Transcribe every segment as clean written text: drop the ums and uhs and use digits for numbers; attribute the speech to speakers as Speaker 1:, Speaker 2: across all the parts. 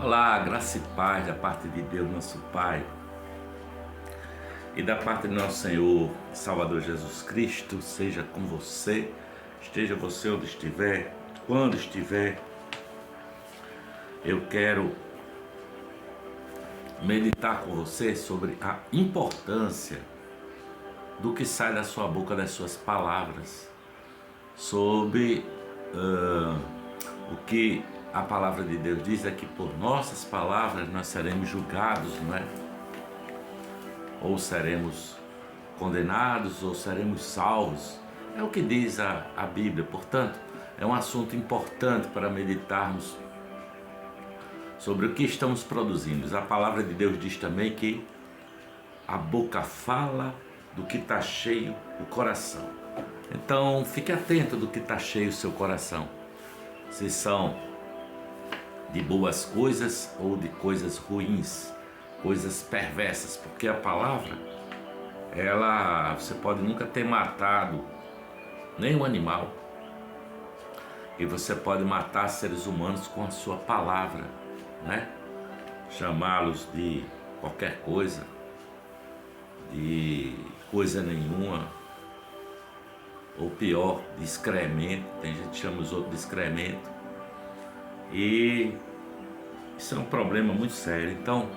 Speaker 1: Olá, graça e paz da parte de Deus, nosso Pai, e da parte de nosso Senhor e Salvador Jesus Cristo, seja com você, esteja você onde estiver, quando estiver. Eu quero meditar com você sobre a importância do que sai da sua boca, das suas palavras, sobre o que a palavra de Deus diz é que por nossas palavras nós seremos julgados, não é? Ou seremos condenados, ou seremos salvos. É o que diz a Bíblia. Portanto, é um assunto importante para meditarmos sobre o que estamos produzindo. A palavra de Deus diz também que a boca fala do que está cheio o coração. Então, fique atento do que está cheio o seu coração. Se são de boas coisas ou de coisas ruins, coisas perversas, porque a palavra, você pode nunca ter matado nenhum animal, e você pode matar seres humanos com a sua palavra, né? Chamá-los de qualquer coisa, de coisa nenhuma, ou pior, de excremento. Tem gente que chama os outros de excremento, e isso é um problema muito sério. Então,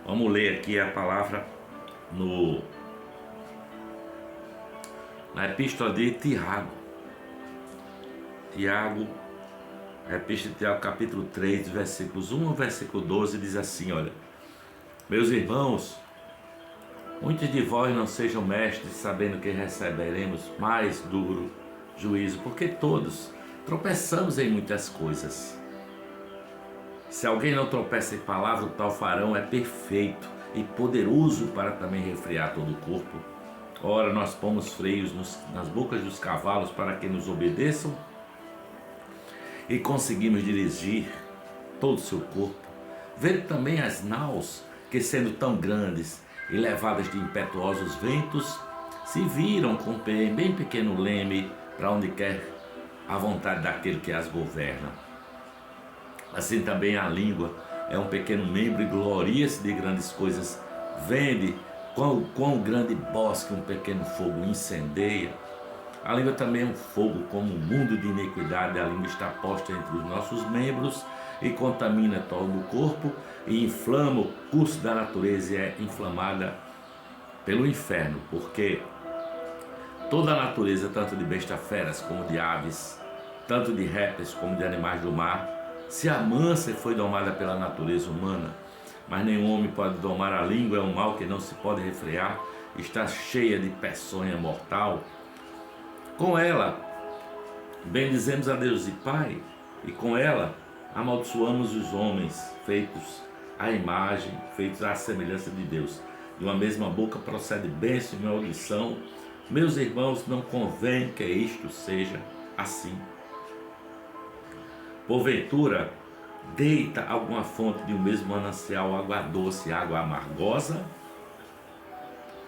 Speaker 1: vamos ler aqui a palavra na epístola de Tiago. A epístola de Tiago, capítulo 3, versículos 1 ao versículo 12, diz assim: olha, meus irmãos, muitos de vós não sejam mestres, sabendo que receberemos mais duro juízo, porque todos tropeçamos em muitas coisas. Se alguém não tropeça em palavra, o tal varão é perfeito e poderoso para também refrear todo o corpo. Ora, nós pomos freios nas bocas dos cavalos para que nos obedeçam, e conseguimos dirigir todo o seu corpo. Vendo também as naus, que sendo tão grandes e levadas de impetuosos ventos, se viram com bem pequeno leme para onde quer a vontade daquele que as governa. Assim também a língua é um pequeno membro e gloria-se de grandes coisas. Vende quão grande bosque um pequeno fogo incendeia. A língua também é um fogo, como um mundo de iniquidade. A língua está posta entre os nossos membros e contamina todo o corpo e inflama o curso da natureza, e é inflamada pelo inferno, porque toda a natureza, tanto de bestas feras como de aves, tanto de répteis como de animais do mar, se amansa e foi domada pela natureza humana. Mas nenhum homem pode domar a língua, é um mal que não se pode refrear, está cheia de peçonha mortal. Com ela bendizemos a Deus e Pai, e com ela amaldiçoamos os homens feitos à imagem, feitos à semelhança de Deus. De uma mesma boca procede bênção e maldição. Meus irmãos, não convém que isto seja assim. Porventura, deita alguma fonte de um mesmo manancial água doce e água amargosa?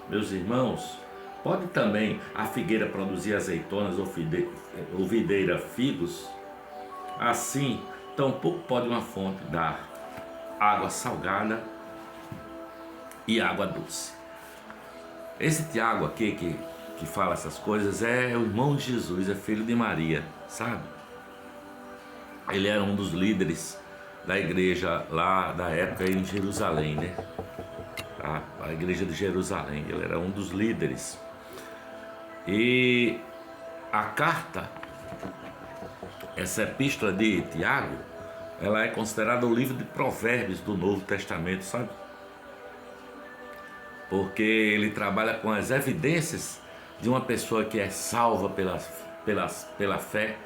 Speaker 1: Meus irmãos, pode também a figueira produzir azeitonas ou videira figos? Assim, tampouco pode uma fonte dar água salgada e água doce. Esse Tiago aqui que fala essas coisas é o irmão de Jesus, é filho de Maria, sabe? Ele era um dos líderes da igreja lá da época em Jerusalém, né? A igreja de Jerusalém, ele era um dos líderes. E a carta, essa epístola de Tiago, ela é considerada o livro de provérbios do Novo Testamento, sabe? Porque ele trabalha com as evidências de uma pessoa que é salva pela fé,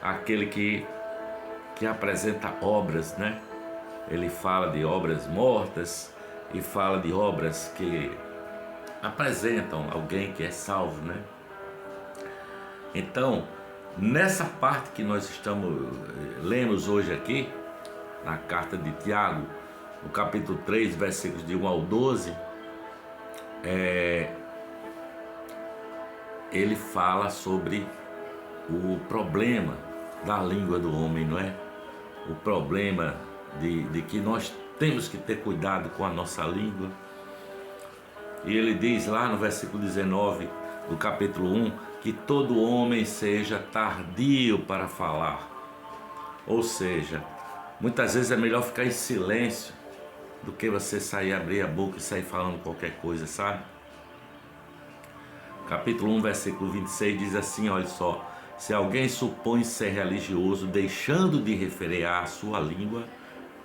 Speaker 1: aquele que apresenta obras, né? Ele fala de obras mortas e fala de obras que apresentam alguém que é salvo, né? Então, nessa parte que nós lemos hoje aqui, na carta de Tiago, no capítulo 3, versículos de 1 ao 12, ele fala sobre o problema da língua do homem, não é? O problema de que nós temos que ter cuidado com a nossa língua. E ele diz lá no versículo 19 do capítulo 1, que todo homem seja tardio para falar. Ou seja, muitas vezes é melhor ficar em silêncio do que você sair, abrir a boca e sair falando qualquer coisa, sabe? Capítulo 1, versículo 26 diz assim, olha só: se alguém supõe ser religioso, deixando de refrear a sua língua,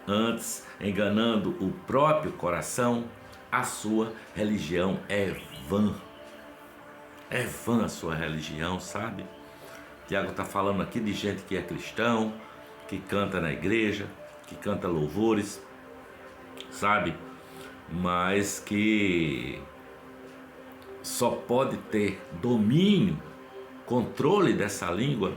Speaker 1: antes enganando o próprio coração, a sua religião é vã. É vã a sua religião, sabe? Tiago está falando aqui de gente que é cristão, que canta na igreja, que canta louvores, sabe? Mas que só pode ter domínio, controle dessa língua,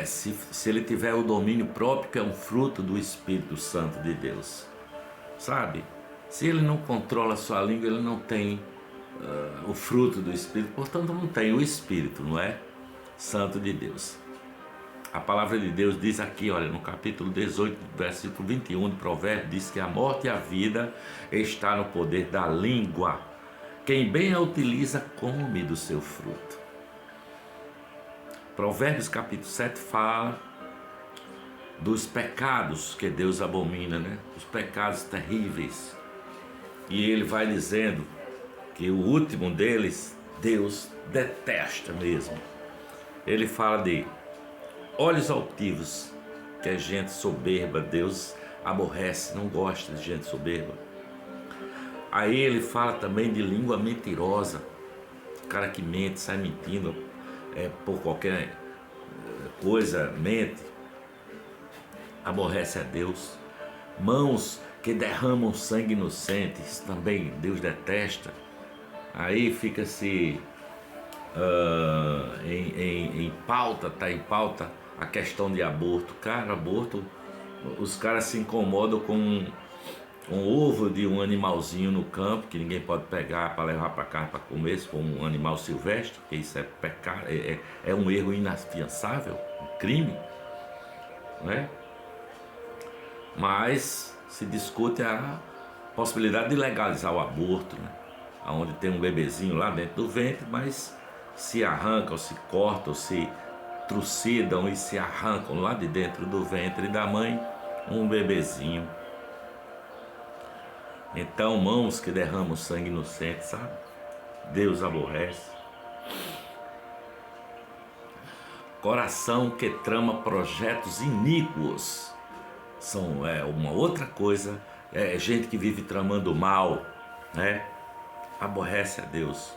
Speaker 1: se ele tiver o domínio próprio, que é um fruto do Espírito Santo de Deus, sabe? Se ele não controla a sua língua, ele não tem o fruto do Espírito, portanto não tem o Espírito, não é? Santo de Deus. A palavra de Deus diz aqui, olha, no capítulo 18, versículo 21 de Provérbios, diz que a morte e a vida está no poder da língua. Quem bem a utiliza, come do seu fruto. Provérbios capítulo 7 fala dos pecados que Deus abomina, né? Os pecados terríveis. E ele vai dizendo que o último deles, Deus detesta mesmo. Ele fala de olhos altivos, que é gente soberba. Deus aborrece, não gosta de gente soberba. Aí ele fala também de língua mentirosa, o cara que mente, sai mentindo por qualquer coisa, mente, aborrece a Deus. Mãos que derramam sangue inocente, isso também Deus detesta. Aí fica-se em pauta, está em pauta a questão de aborto. Cara, aborto, os caras se incomodam com um ovo de um animalzinho no campo, que ninguém pode pegar para levar para casa para comer, se for um animal silvestre, que isso é pecado, é um erro inafiançável, um crime, né? Mas se discute a possibilidade de legalizar o aborto, né? Onde tem um bebezinho lá dentro do ventre, mas se arrancam, se cortam, se trucidam e se arrancam lá de dentro do ventre da mãe um bebezinho. Então, mãos que derramam sangue inocente, sabe? Deus aborrece. Coração que trama projetos iníquos. Uma outra coisa. É gente que vive tramando mal, né? Aborrece a Deus.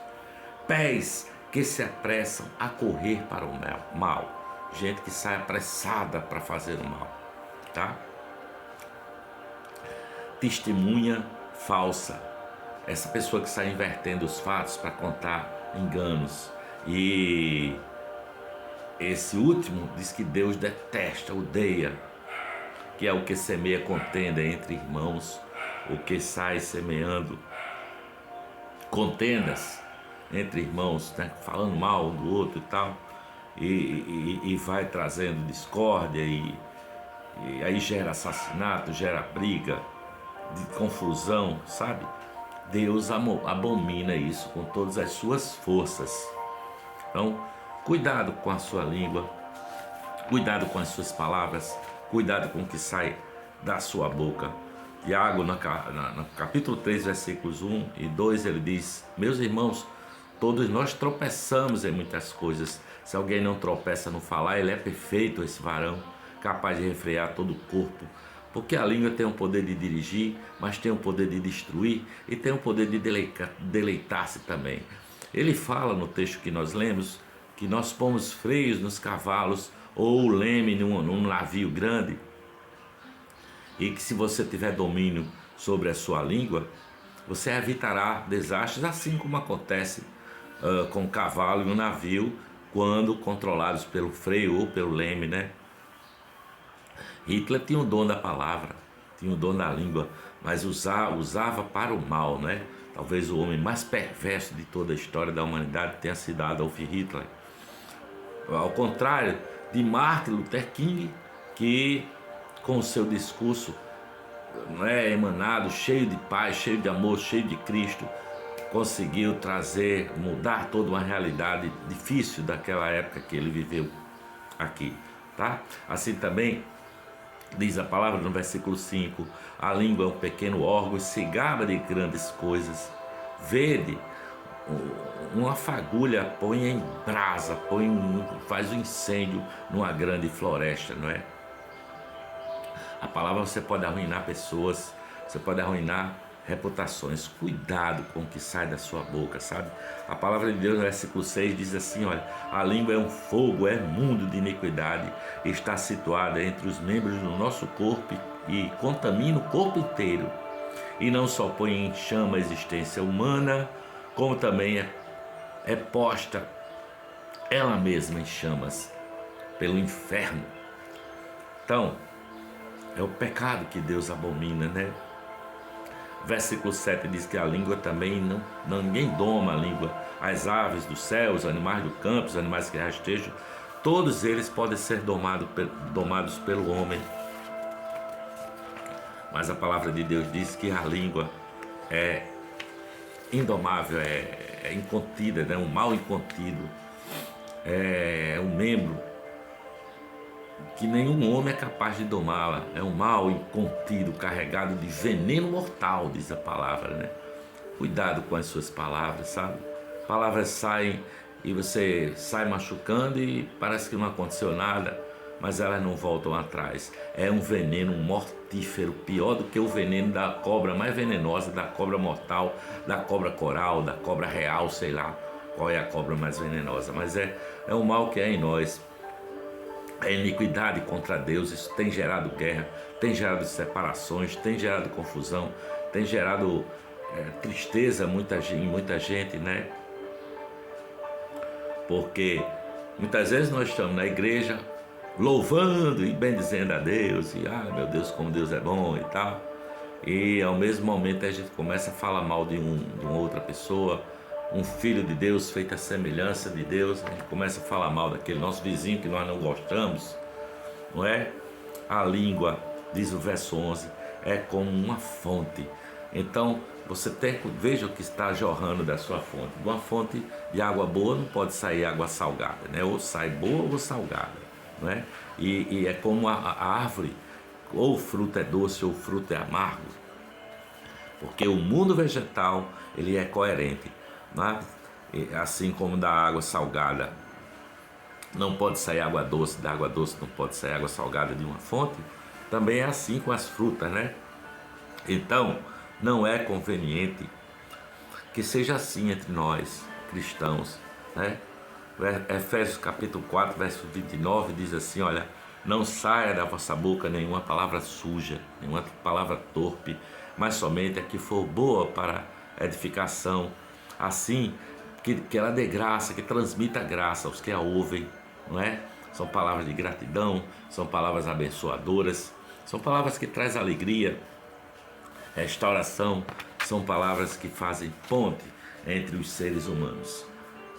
Speaker 1: Pés que se apressam a correr para o mal. Gente que sai apressada para fazer o mal, tá? Testemunha falsa. Essa pessoa que sai invertendo os fatos para contar enganos. E esse último diz que Deus detesta, odeia, que é o que semeia contenda entre irmãos, o que sai semeando contendas entre irmãos, né? Falando mal um do outro e tal, e vai trazendo discórdia, e aí gera assassinato, gera briga, de confusão, sabe? Deus abomina isso com todas as suas forças. Então, cuidado com a sua língua, cuidado com as suas palavras, cuidado com o que sai da sua boca. Tiago, no capítulo 3, versículos 1 e 2, ele diz: meus irmãos, todos nós tropeçamos em muitas coisas. Se alguém não tropeça no falar, ele é perfeito, esse varão, capaz de refrear todo o corpo. Porque a língua tem o poder de dirigir, mas tem o poder de destruir e tem o poder de deleitar-se também. Ele fala no texto que nós lemos que nós pomos freios nos cavalos ou leme num navio grande, e que se você tiver domínio sobre a sua língua, você evitará desastres, assim como acontece com o cavalo e o navio, quando controlados pelo freio ou pelo leme, né? Hitler tinha o dom da palavra, tinha o dom da língua, mas usava para o mal, né? Talvez o homem mais perverso de toda a história da humanidade tenha sido Adolf Hitler. Ao contrário de Martin Luther King, que com o seu discurso, não é, emanado, cheio de paz, cheio de amor, cheio de Cristo, conseguiu trazer, mudar toda uma realidade difícil daquela época que ele viveu aqui, tá? Assim também diz a palavra no versículo 5: a língua é um pequeno órgão e se gaba de grandes coisas. Vede, uma fagulha põe em brasa, faz um incêndio numa grande floresta, não é? A palavra, você pode arruinar pessoas, você pode arruinar reputações. Cuidado com o que sai da sua boca, sabe? A palavra de Deus no versículo 6 diz assim, olha: a língua é um fogo, é mundo de iniquidade, está situada entre os membros do nosso corpo e contamina o corpo inteiro. E não só põe em chama a existência humana, como também é posta ela mesma em chamas pelo inferno. Então, é o pecado que Deus abomina, né? Versículo 7 diz que a língua também ninguém doma a língua. As aves do céu, os animais do campo, os animais que rastejam, todos eles podem ser domados pelo homem. Mas a palavra de Deus diz que a língua é indomável, é incontida, né? Um mal incontido, é um membro que nenhum homem é capaz de domá-la. É um mal incontido, carregado de veneno mortal, diz a palavra, né? Cuidado com as suas palavras, sabe? Palavras saem e você sai machucando e parece que não aconteceu nada, mas elas não voltam atrás. É um veneno mortífero, pior do que o veneno da cobra mais venenosa, da cobra mortal, da cobra coral, da cobra real, sei lá qual é a cobra mais venenosa, mas é um mal que é em nós. A iniquidade contra Deus, isso tem gerado guerra, tem gerado separações, tem gerado confusão, tem gerado tristeza em muita gente, né? Porque muitas vezes nós estamos na igreja louvando e bendizendo a Deus, e meu Deus, como Deus é bom e tal, e ao mesmo momento a gente começa a falar mal de uma outra pessoa, um filho de Deus feito à semelhança de Deus. A gente começa a falar mal daquele nosso vizinho que nós não gostamos, não é? A língua, diz o verso 11, é como uma fonte. Então você veja o que está jorrando da sua fonte. De uma fonte de água boa não pode sair água salgada, né? Ou sai boa ou salgada, não é? E é como a árvore, ou o fruto é doce ou o fruto é amargo, porque o mundo vegetal ele é coerente. Assim como da água salgada não pode sair água doce, da água doce não pode sair água salgada de uma fonte, também é assim com as frutas, né? Então, não é conveniente que seja assim entre nós, cristãos, né? Efésios capítulo 4, verso 29 diz assim, olha: não saia da vossa boca nenhuma palavra suja, nenhuma palavra torpe, mas somente a que for boa para edificação, assim que ela dê graça, que transmita graça aos que a ouvem, não é? São palavras de gratidão, são palavras abençoadoras, são palavras que trazem alegria, restauração, são palavras que fazem ponte entre os seres humanos,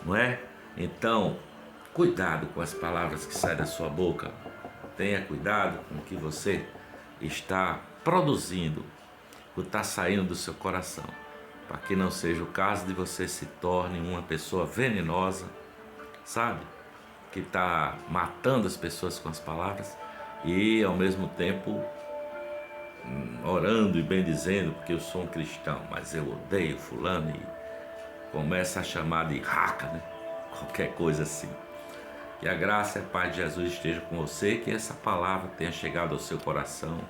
Speaker 1: não é? Então, cuidado com as palavras que saem da sua boca, tenha cuidado com o que você está produzindo, o que está saindo do seu coração, para que não seja o caso de você se torne uma pessoa venenosa, sabe? Que está matando as pessoas com as palavras e ao mesmo tempo orando e bendizendo, porque eu sou um cristão, mas eu odeio fulano, e começa a chamar de raca, né? Qualquer coisa assim. Que a graça e a paz de Jesus esteja com você, que essa palavra tenha chegado ao seu coração.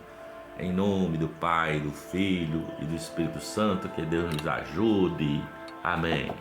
Speaker 1: Em nome do Pai, do Filho e do Espírito Santo, que Deus nos ajude. Amém.